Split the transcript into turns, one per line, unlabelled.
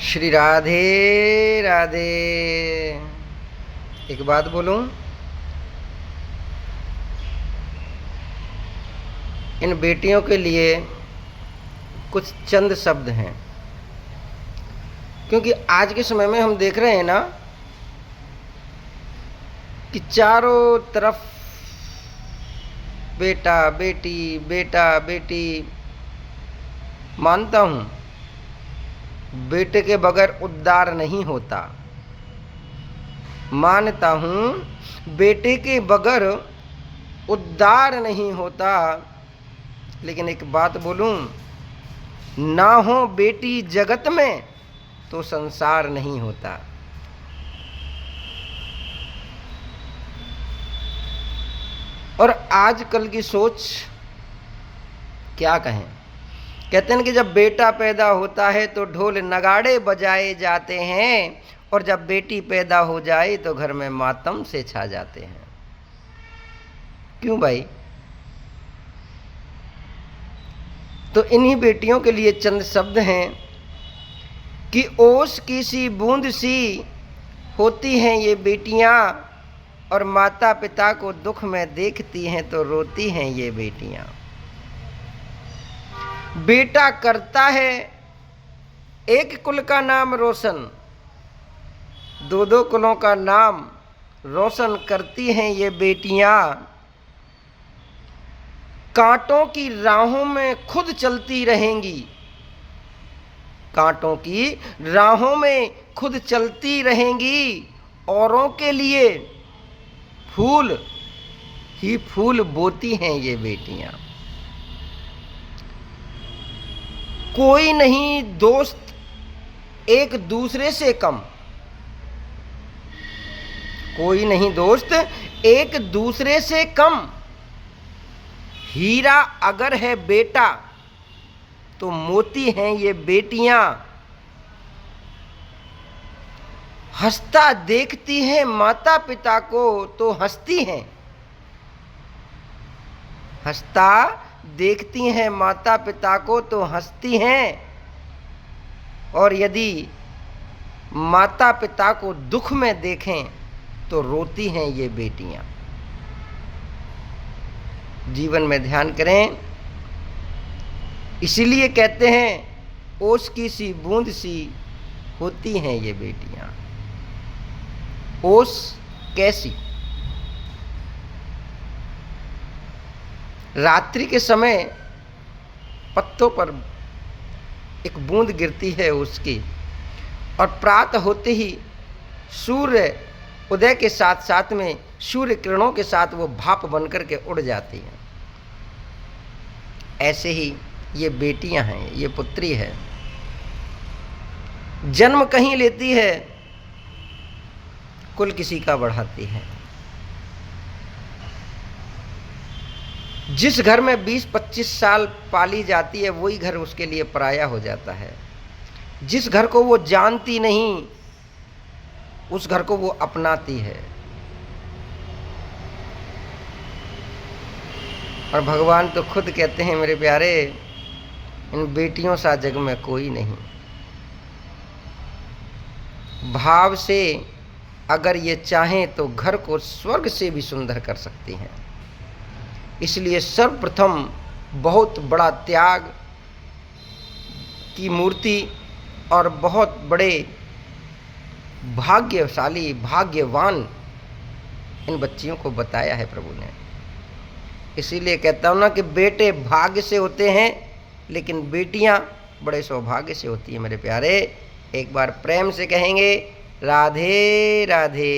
श्री राधे राधे। एक बात बोलूं, इन बेटियों के लिए कुछ चंद शब्द हैं, क्योंकि आज के समय में हम देख रहे हैं ना कि चारों तरफ बेटा बेटी बेटा बेटी। मानता हूं बेटे के बगैर उद्धार नहीं होता, मानता हूं बेटे के बगैर उद्धार नहीं होता, लेकिन एक बात बोलूं, ना हो बेटी जगत में तो संसार नहीं होता। और आजकल की सोच क्या कहें, कहते हैं कि जब बेटा पैदा होता है तो ढोल नगाड़े बजाए जाते हैं, और जब बेटी पैदा हो जाए तो घर में मातम से छा जाते हैं। क्यों भाई? तो इन्हीं बेटियों के लिए चंद शब्द हैं कि ओस की सी बूंद सी होती हैं ये बेटियां, और माता पिता को दुख में देखती हैं तो रोती हैं ये बेटियां। बेटा करता है एक कुल का नाम रोशन, दो दो कुलों का नाम रोशन करती हैं ये बेटियां। कांटों की राहों में खुद चलती रहेंगी, कांटों की राहों में खुद चलती रहेंगी, औरों के लिए फूल ही फूल बोती हैं ये बेटियां। कोई नहीं दोस्त एक दूसरे से कम, कोई नहीं दोस्त एक दूसरे से कम। हीरा अगर है बेटा तो मोती हैं ये बेटियां। हंसता देखती हैं माता पिता को तो हंसती हैं, हंसता देखती हैं माता पिता को तो हंसती हैं, और यदि माता पिता को दुख में देखें तो रोती हैं ये बेटियां। जीवन में ध्यान करें, इसीलिए कहते हैं ओस की सी बूंद सी होती हैं ये बेटियां। ओस कैसी? रात्रि के समय पत्तों पर एक बूंद गिरती है उसकी, और प्रातः होते ही सूर्य उदय के साथ साथ में सूर्य किरणों के साथ वो भाप बनकर के उड़ जाती हैं। ऐसे ही ये बेटियां हैं, ये पुत्री है, जन्म कहीं लेती है, कुल किसी का बढ़ाती है। जिस घर में 20-25 साल पाली जाती है वही घर उसके लिए पराया हो जाता है। जिस घर को वो जानती नहीं उस घर को वो अपनाती है। और भगवान तो खुद कहते हैं, मेरे प्यारे, इन बेटियों सा जग में कोई नहीं। भाव से अगर ये चाहें तो घर को स्वर्ग से भी सुंदर कर सकती हैं। इसलिए सर्वप्रथम बहुत बड़ा त्याग की मूर्ति और बहुत बड़े भाग्यशाली भाग्यवान इन बच्चियों को बताया है प्रभु ने। इसीलिए कहता हूँ ना कि बेटे भाग्य से होते हैं, लेकिन बेटियाँ बड़े सौभाग्य से होती हैं। मेरे प्यारे, एक बार प्रेम से कहेंगे राधे राधे।